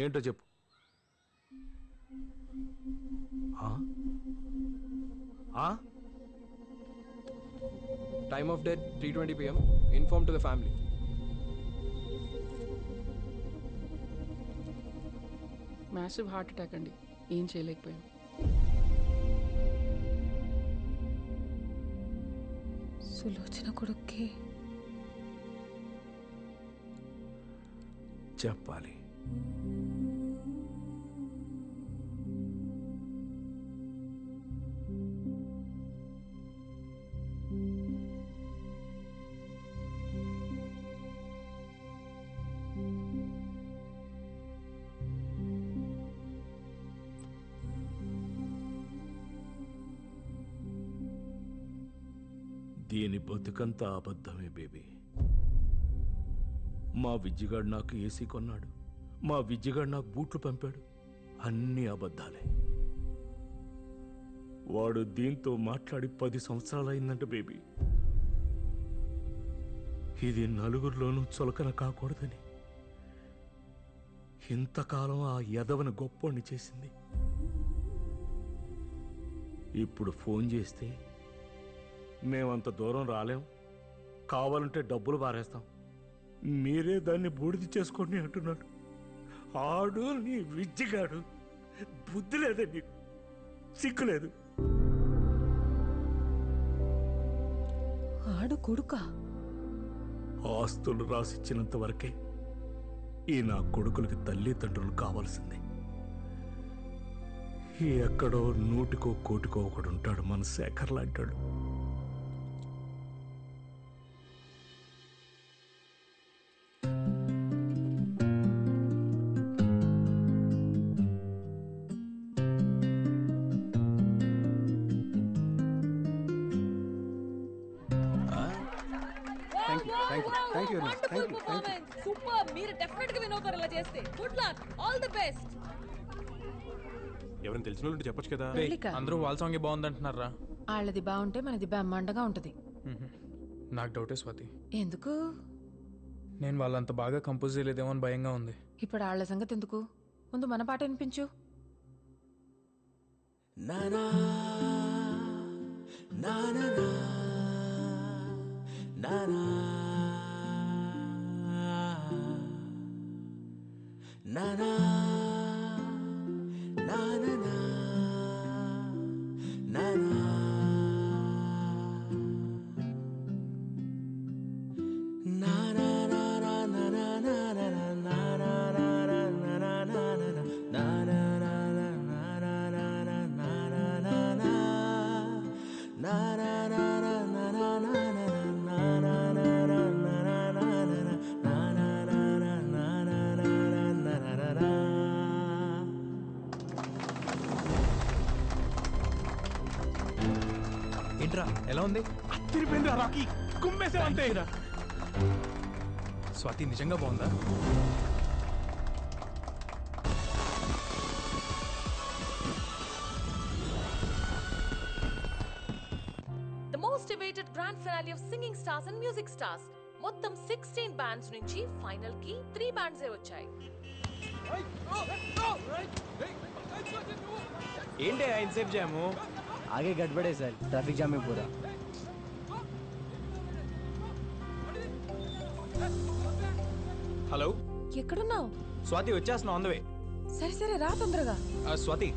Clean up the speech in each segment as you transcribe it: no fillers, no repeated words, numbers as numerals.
ఏంటో చెప్పు. Time of death 3:20 PM. Inform to the family. Massive heart attack అండి, ఏం చేయలేకపోయాం. సులోచన కొడుక్కి చెప్పాలి. దీని బతుకంతా అబద్ధమే బేబీ. మా విజ్జిగాడు నాకు ఏసీ కొన్నాడు, మా విజ్జిగాడు నాకు బూట్లు పంపాడు, అన్నీ అబద్ధాలే. వాడు దీంతో మాట్లాడి 10 సంవత్సరాలైందంట బేబీ. ఇది నలుగురిలోనూ చులకన కాకూడదని ఇంతకాలం ఆ యదవని గొప్పోణ్ణి చేసింది. ఇప్పుడు ఫోన్ చేస్తే మేమంత దూరం రాలేం, కావాలంటే డబ్బులు పారేస్తాం, మీరే దాన్ని బూడిద చేసుకోండి అంటున్నాడు. ఆడు నీ విజ్జిగాడు. బుద్ధి లేదే నీకు, సిగ్గులేదు. ఆడు కొడుక ఆస్తులు రాసిచ్చినంత వరకే ఈ నా కొడుకులకి తల్లిదండ్రులు కావాల్సిందే. ఎక్కడో 100కో 1,00,00,000 ఒకడు ఉంటాడు, మన శేఖర్ లాంటాడు. సూపర్, మీరు డెఫినెట్ గా విన్ అవుతారు ఇలా చేస్తే. Good luck, all the best. ఎవరైనా తెలిసిన వాళ్ళు చెప్పొచ్చు కదా. అందరూ వాళ్ళ సాంగ్ బాగుందంటున్నారా? వాళ్ళది బాగుంటే మనది బ్రహ్మాండంగా ఉంటది. నాకు డౌటే స్వాతి. ఎందుకు? నేను వాళ్ళంత బాగా కంపోజ్ చేయలేదేమో అని భయంగా ఉంది. ఇప్పుడు వాళ్ళ సంగతి ఎందుకు, ముందు మన పాట వినిపించు. నానా నానా నానా నానా నానా నానా ఏంట్రా ఎలా ఉంది? అత్తిరిపోయిందిరా రాకీ, కుమ్మేసే అంతే. స్వాతి నిజంగా బాగుందా? The most debated grand finale of Singing Stars and Music Stars. మొత్తం 16 బ్యాండ్స్ నుంచి ఫైనల్ కి 3 బ్యాండ్స్ వచ్చాయి. ఏంటి ఇన్సేఫ్ జాము? आगे गड़बड़ है सर, ट्रैफिक जाम है पूरा. హలో, ఎక్కడున్నావు? స్వాతి వచ్చేస్తున్నా, ఆన్ ద వే. సరే సరే రా తొందరగా. స్వాతి,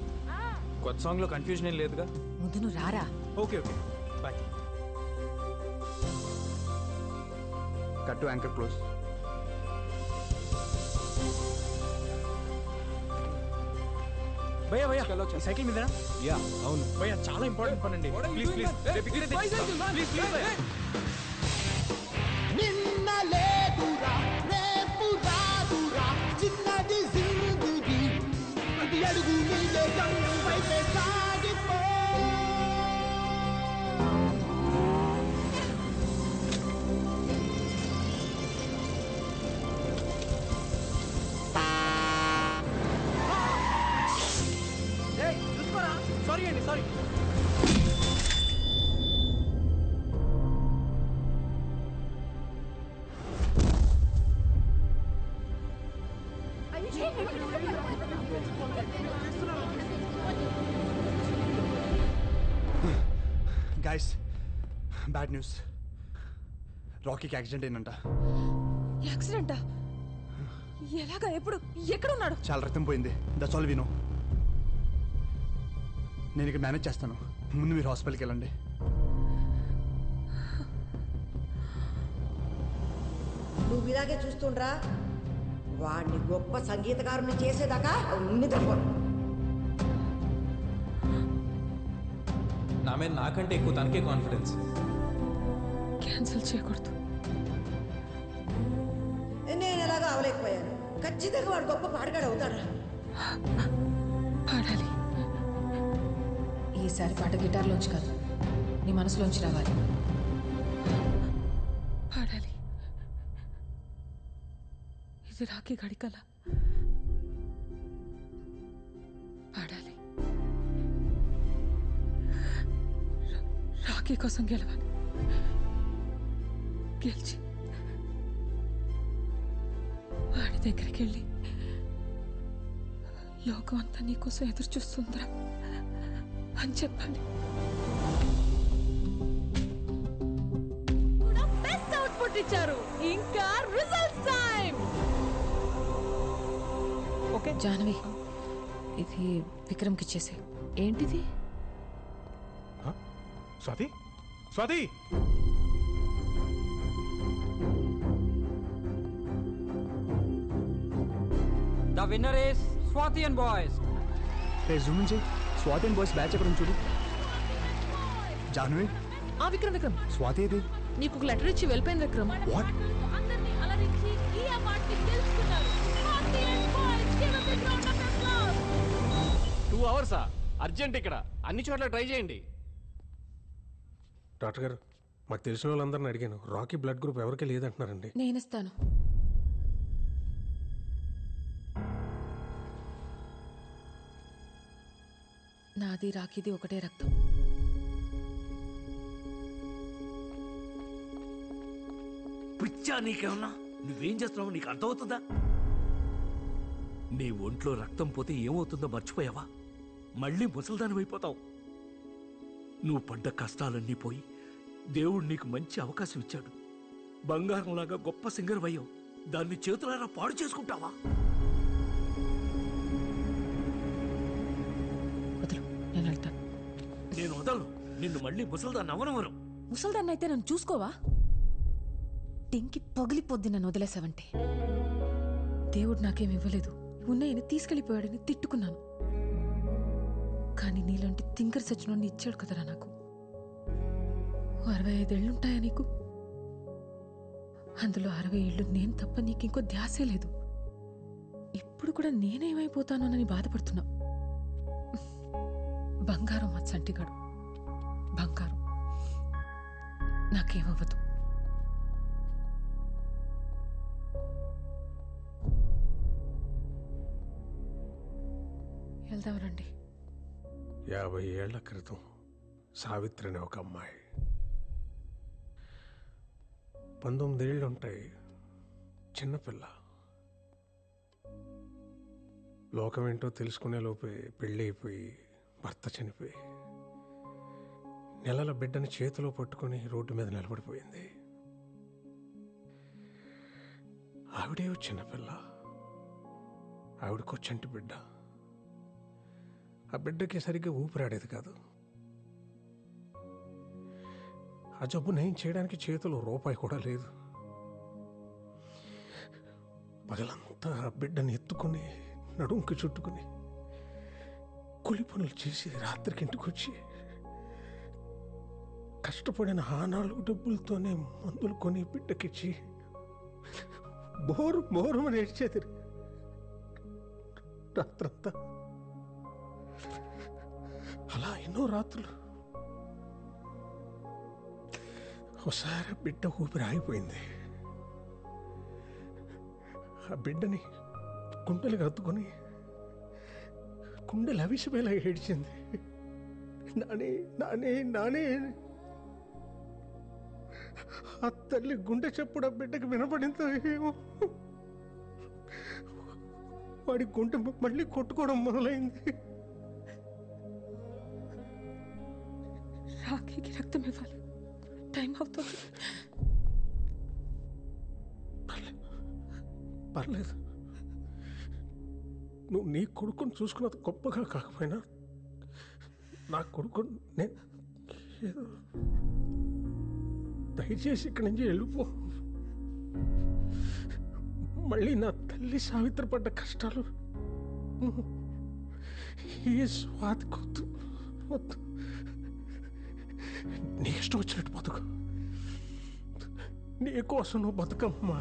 కొత్త సాంగ్ లో కన్ఫ్యూజన్ ఏం లేదుగా? ముందు నువ్వు రారా. Okay okay, bye. Cut to anchor close. భయ్యా భయ్యా సైకిల్ మీదనా? యా అవును భయ్యా, చాలా ఇంపార్టెంట్ పని అండి. Please please please please. నిన్న లేదురా రేపు రాదురా చిన్నది జిందగీ ప్రతి అడుగు నీదే గమ్యం వైపే సాగిపో. సారీ అండి, సారీ. Guys, bad news. రాకీకి యాక్సిడెంట్ అయిందంట. యాక్సిడెంటా? ఎలాగా? ఎప్పుడు? ఎక్కడున్నాడు? చాలా రక్తం పోయింది. That's all we know. నేను ఇక్కడ మేనేజ్ చేస్తాను. ముందు మీరు హాస్పిటల్కి వెళ్ళండి. నువ్వు ఇలాగే చూస్తుండ్రా. వాడిని గొప్ప సంగీతకారుని చేసేదాకా నిద్రపో. నా మీద నాకంటే ఎక్కువ తనకే కాన్ఫిడెన్స్. క్యాన్సిల్ చేయకూడదు. నేను ఎలాగో అవలేకపోయాను. ఖచ్చితంగా వాడు గొప్ప పాటగాడు అవుతాడా? పాడాలి. ఈసారి పాట గిటార్లోంచి కాదు, నీ మనసులోంచి రావాలి. పాడాలి. ఇది రాఖీ గడికల. పాడాలి. రాఖీ కోసం గెలవాలి. గెలిచి వాడి దగ్గరికి వెళ్ళి లోకం అంతా నీకోసం ఎదురు చూస్తుందిరా అని చెప్పాలి. బెస్ట్ అవుట్పుట్ ఇచ్చారు. ఇంకా రిజల్ట్స్ టైం. ఓకే జాహ్నవి, ఇది విక్రమ్కి ఇచ్చేసే. ఏంటిది? Swathi, Swathi, The winner is Swati and boys. Zoom నుంచి స్వాతి అండ్ బాయ్స్ బ్యాచ్ ఎక్కడ ఉంది చూడు. జాహ్నవి, విక్రమ్ విక్రమ్, స్వాతి ఇది. నీకు ఒక లెటర్ ఇచ్చి వెళ్ళిపోయింది విక్రమ్. వాట్? అందరినీ అలరించి ఈ అవార్డుని గెలుచుకున్నారు. Swati and boys, give a big round of applause. 2 hours urgent. ఇక్కడ అన్ని చోట్ల ట్రై చేయండి. డాక్టర్ గారు, మాకు తెలిసిన వాళ్ళందరిని అడిగాను. రాకీ బ్లడ్ గ్రూప్ ఎవరికి లేదంటున్నారండి. నేనిస్తాను. నాది రాఖీది ఒకటే రక్తం. పిచ్చా నీకేమన్నా? నువ్వేం చేస్తున్నావు నీకు అర్థమవుతుందా? నీ ఒంట్లో రక్తం పోతే ఏమవుతుందో మర్చిపోయావా? మళ్ళీ ముసల్దాని అయిపోతావు. నువ్వు పడ్డ కష్టాలన్నీ పోయి దేవుడు నీకు మంచి అవకాశం ఇచ్చాడు. బంగారంలాగా గొప్ప సింగర్ అయ్యావు. దాన్ని చేతులారా పాడు చేసుకుంటావా? వదులు, నేను వెళ్తాను. నేను వదలను. నిన్ను మళ్ళీ ముసల్దాన్ని అవనవను. ముసల్దాన్ని అయితే నన్ను చూసుకోవా? టింకి పగిలిపోద్ది నన్ను వదిలేసావంటే. దేవుడు నాకేం ఇవ్వలేదు, ఉన్నాయని తీసుకెళ్ళిపోయాడని తిట్టుకున్నాను. కానీ నీలాంటి థింకర్ సచ్చినోడిని ఇచ్చాడు కదరా నాకు. 65 ఏళ్ళుంటాయా నీకు? అందులో 60 ఏళ్ళు నేను తప్ప నీకింకో ధ్యాసే లేదు. ఇప్పుడు కూడా నేనేమైపోతానోనని బాధపడుతున్నా. బంగారం మా చంటిగాడు, బంగారం. నాకేమవ్వదు. వెళ్దాం రండి. 50 ఏళ్ల క్రితం సావిత్రి అనే ఒక అమ్మాయి, 19 ఏళ్ళు ఉంటాయి, చిన్నపిల్ల. లోకం ఏంటో తెలుసుకునే లోపే పెళ్ళి అయిపోయి భర్త చనిపోయి నెలల బిడ్డని చేతిలో పట్టుకుని రోడ్డు మీద నిలబడిపోయింది. ఆవిడే చిన్నపిల్ల, ఆవిడకో చంటి బిడ్డ. ఆ బిడ్డకి సరిగ్గా ఊపిరాడేది కాదు. ఆ జబ్బు నయం చేయడానికి చేతిలో రూపాయి కూడా లేదు. పగలంతా ఆ బిడ్డని ఎత్తుకుని నడుంకి చుట్టుకుని కూలి పనులు చేసి రాత్రికి ఇంటికి వచ్చి కష్టపడిన ఆ 4 డబ్బులతోనే మందులు కొని బిడ్డకిచ్చి బోరు బోరుమని ఏడ్చేది రాత్రంతా. అలా ఎన్నో రాత్రులు. ఒకసారి బిడ్డ ఊపిరి ఆగిపోయింది. ఆ బిడ్డని గుండెలకు హత్తుకొని గుండెలు అవిసిపోయేలా ఏడ్చింది. నానే నానే నానే. ఆ తల్లి గుండె చప్పుడు ఆ బిడ్డకి వినపడిందో ఏమో. వాడి గుండె మళ్ళీ కొట్టుకోవడం మొదలైంది. జీతం ఇవ్వాలి. టైం అవుతుంది. పర్లేదు. నువ్వు నీ కొడుకుని చూసుకున్నది గొప్పగా కాకపోయినా నా కొడుకు నేను ఏదో దయచేసి ఇక్కడి నుంచి వెళ్ళిపో. మళ్ళీ నా తల్లి సావిత్రి పడ్డ కష్టాలు ఈ స్వాతి కొద్దు. వద్దు, నీ ఇష్టం వచ్చినట్టు బతుకు. నీకోసం నువ్వు బతుకమ్మా,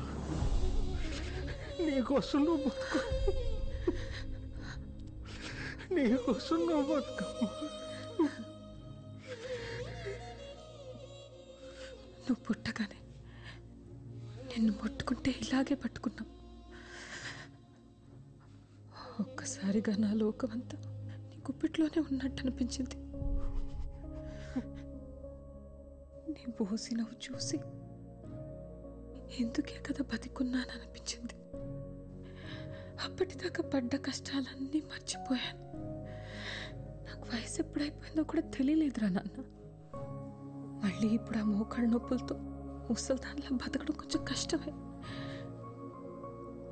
నీకోసం నువ్వు బతుకు, నీకోసం నువ్వు బతుకమ్మా. నువ్వు పుట్టగానే నిన్ను ముట్టుకుంటే ఇలాగే పట్టుకున్నావు. ఒక్కసారిగా నా లోకమంతా నీ గుప్పిట్లోనే ఉన్నట్టు అనిపించింది. నీ బోసి నవ్వు చూసి ఎందుకే కదా బతికున్నాననిపించింది. అప్పటిదాకా పడ్డ కష్టాలన్నీ మర్చిపోయాను. నాకు వయసు ఎప్పుడైపోయిందో కూడా తెలియలేదురా నాన్న. మళ్ళీ ఇప్పుడు ఆ మోకాళ్ళ నొప్పులతో ముసల్దాన్లా బతకడం కొంచెం కష్టమే.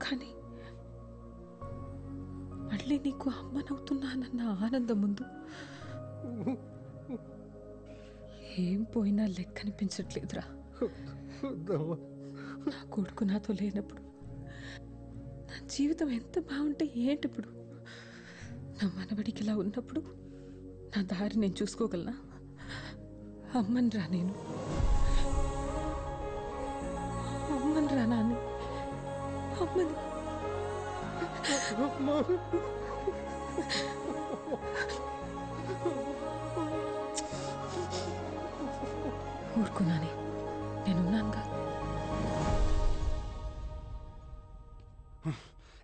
కానీ మళ్ళీ నీకు అమ్మనవుతున్నానన్న ఆనందం ముందు ఏం పోయినా లెక్కనిపించట్లేదురా. నా కొడుకు నాతో లేనప్పుడు నా జీవితం ఎంత బాగుంటే ఏంటిప్పుడు? నా మనవడికి ఇలా ఉన్నప్పుడు నా దారి నేను చూసుకోగలనా? అమ్మని రా, నేను అమ్మని రా నాన్న, అమ్మని. ఊరుకున్నానే, నేనున్నానుగా.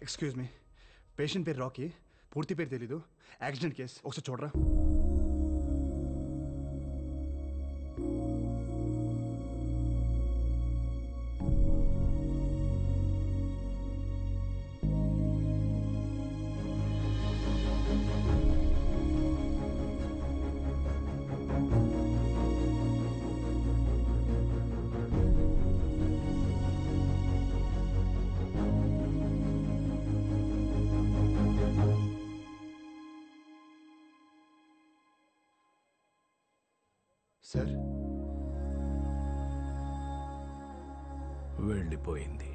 ఎక్స్క్యూజ్ మీ, పేషెంట్ పేరు రాకీ, పూర్తి పేరు తెలీదు, యాక్సిడెంట్ కేసు, ఒకసారి చూడరా. సార్, వెళ్ళిపోయింది.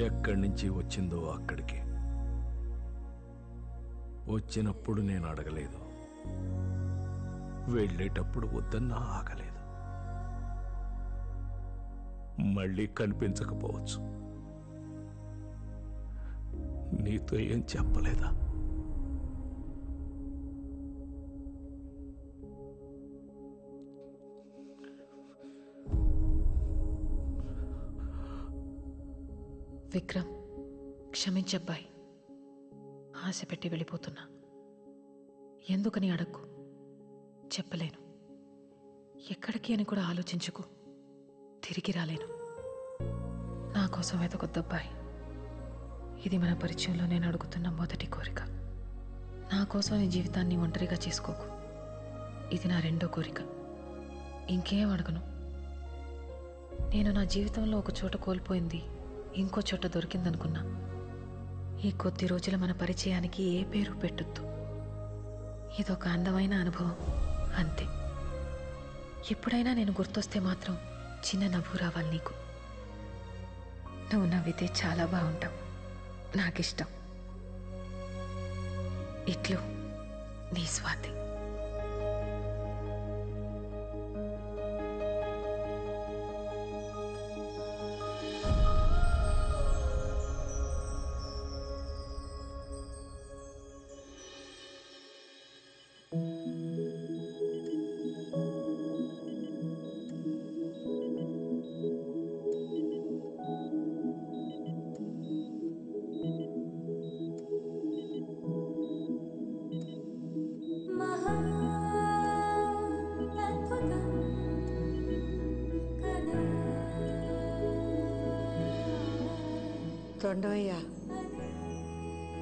ఎక్కడి నుంచి వచ్చిందో అక్కడికి. వచ్చినప్పుడు నేను అడగలేదు, వెళ్ళేటప్పుడు వద్దన్నా ఆగలేదు. మళ్ళీ కనిపించకపోవచ్చు. నీతో ఏం చెప్పలేదా? విక్రమ్, క్షమించబ్బాయి. ఆశ పెట్టి వెళ్ళిపోతున్నా. ఎందుకని అడక్కు, చెప్పలేను. ఎక్కడికి అని కూడా ఆలోచించుకు. తిరిగి రాలేను. నా కోసం వెతకొద్దబ్బాయి. ఇది మన పరిచయంలో నేను అడుగుతున్న మొదటి కోరిక. నా కోసం నీ జీవితాన్ని ఒంటరిగా చేసుకోకు. ఇది నా రెండో కోరిక. ఇంకేం అడగను. నేను నా జీవితంలో ఒక చోట కోల్పోయింది ఇంకో చోట దొరికిందనుకున్నా. ఈ కొద్ది రోజుల మన పరిచయానికి ఏ పేరు పెట్టొద్దు. ఇదొక అందమైన అనుభవం అంతే. ఎప్పుడైనా నేను గుర్తొస్తే మాత్రం చిన్న నవ్వు రావాలి నీకు. నువ్వు నవ్వితే చాలా బాగుంటావు. నాకిష్టం. ఇట్లు నీ స్వాతి. తొండవయ్య,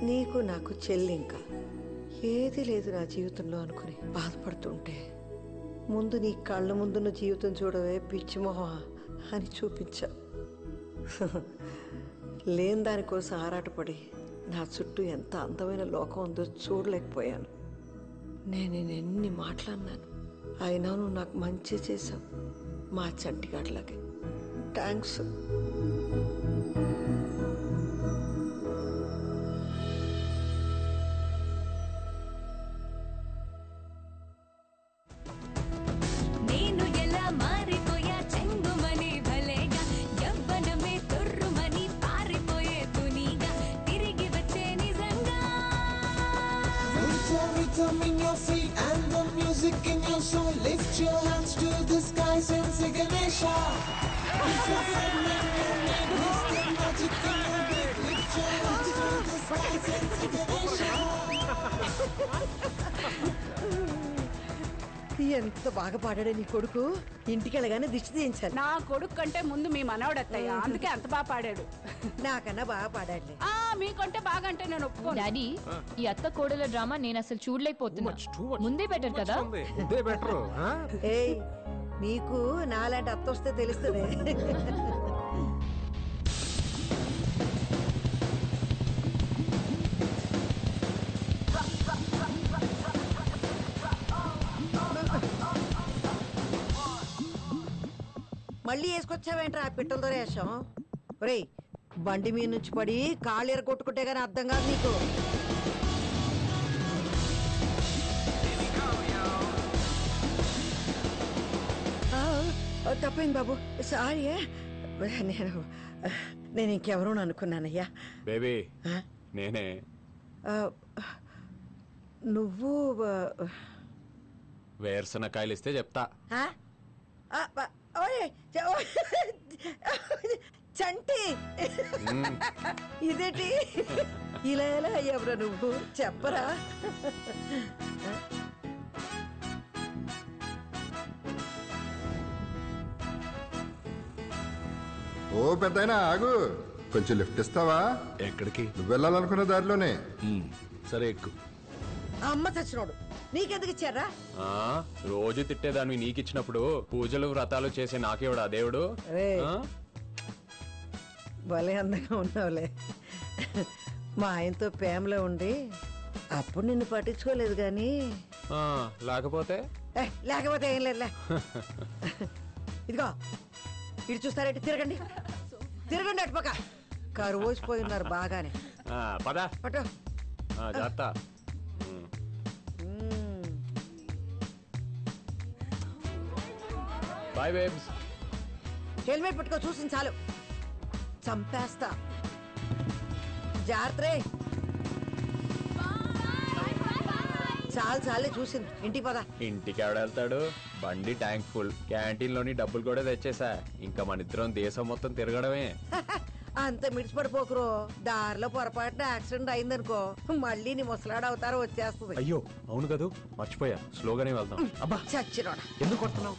నీకు నాకు చెల్లి ఇంకా ఏది లేదు నా జీవితంలో అనుకుని బాధపడుతుంటే ముందు నీ కళ్ళ ముందున్న జీవితం చూడవే పిచ్చిమోహ అని చూపించా. లేని దానికోసం ఆరాటపడి నా చుట్టూ ఎంత అందమైన లోకం ఉందో చూడలేకపోయాను. నేను ఎన్ని మాట్లాడినాను, అయినా నువ్వు నాకు మంచి చేశావు. మా చంటిగాడ్లాగే థ్యాంక్స్. నేను ఎలా మారిపోయా చెంగుమని భలేగా, యవ్వనమే తొర్రుమని పారిపోయే తునిగా, తిరిగి వచ్చే నిజంగా. Rhythm in your feet and the music in your soul. Lift your hands to the skies and say Ganesha. If you're feeling your name, it's the magic in your beat. Lift your hands to the skies and say Ganesha. ఎంత బాగా పాడాడే నీ కొడుకు. ఇంటికి వెళ్ళగానే దిష్టి తీయించాలి. నా కొడుకు కంటే ముందు మీ మనవడత్తయ్య, అందుకే అంత బాగా పాడాడు. నాకన్నా బాగా పాడాడులే. మీకంటే బాగా అంటే నేను ఒప్పుకోను. డాడీ, ఈ అత్త కోడల డ్రామా నేను అసలు చూడలేకపోతున్నా. ముందే బెటర్ కదా. ఏయ్, నీకు నాలాంటి అత్త వస్తే తెలుస్తుంది. మళ్ళీ వేసుకొచ్చావేంట్రా ఆ పిట్టల దొరేషం? ఒరేయ్, బండి మీద నుంచి పడి కాళ్ళు ఎరగొట్టుకుంటే గానీ అర్థం కాదు నీకు. తప్పైంది బాబు, సారీ. నేను ఇంకెవరూ అనుకున్నానయ్యా. బేబీ నేనే. నువ్వు వేరుశనకాయలు ఇస్తే చెప్తా. చంటి, ఇదేంటి ఇలా ఎలా అయ్యావురా నువ్వు? చెప్పరా. ఓ పెద్దయినా ఆగు, కొంచెం లిఫ్ట్ ఇస్తావా? ఎక్కడికి? నువ్వు వెళ్ళాలనుకున్న దారిలోనే. సరే ఎక్కు. అమ్మ చచ్చినోడు, నీకెందుకు ఇచ్చారా? రోజు తిట్టేదాన్ని నీకిచ్చినప్పుడు పూజలు వ్రతాలు చేసే నాకేవాడా దేవుడు? భలే అందంగా ఉన్నావులే. మా ఆయనతో ప్రేమలో ఉండి అప్పుడు నిన్ను పట్టించుకోలేదు కానీ లేకపోతే లేకపోతే ఏం లేదులే. ఇదిగో ఇటు చూస్తారేంటి? తిరగండి తిరగండి అటుపక్క. కరువు పోయి ఉన్నారు బాగానే. పదా పట్టు. జాగ్రత్త. Bye babes. హెల్మెట్ పట్టుకో, చూసింది చాలు, చంపేస్తా. జాగ్రత్త. చాలు చాలే చూసింది, ఇంటికి పదా. ఇంటికి ఎవడ వెళ్తాడు? బండి ట్యాంక్ ఫుల్, క్యాంటీన్ లోని డబ్బులు కూడా తెచ్చేసా. ఇంకా మన ఇద్దరం దేశం మొత్తం తిరగడమే. అంత మిడిచిపడిపోకురో, దారిలో పొరపాటున యాక్సిడెంట్ అయిందనుకో మళ్ళీ నీ ముసలాడు అవతారం వచ్చేస్తుంది. అయ్యో అవును కదా, మర్చిపోయా. స్లోగానే వెళ్దాం. చచ్చినోడా, ఎందుకు కొడుతున్నావు?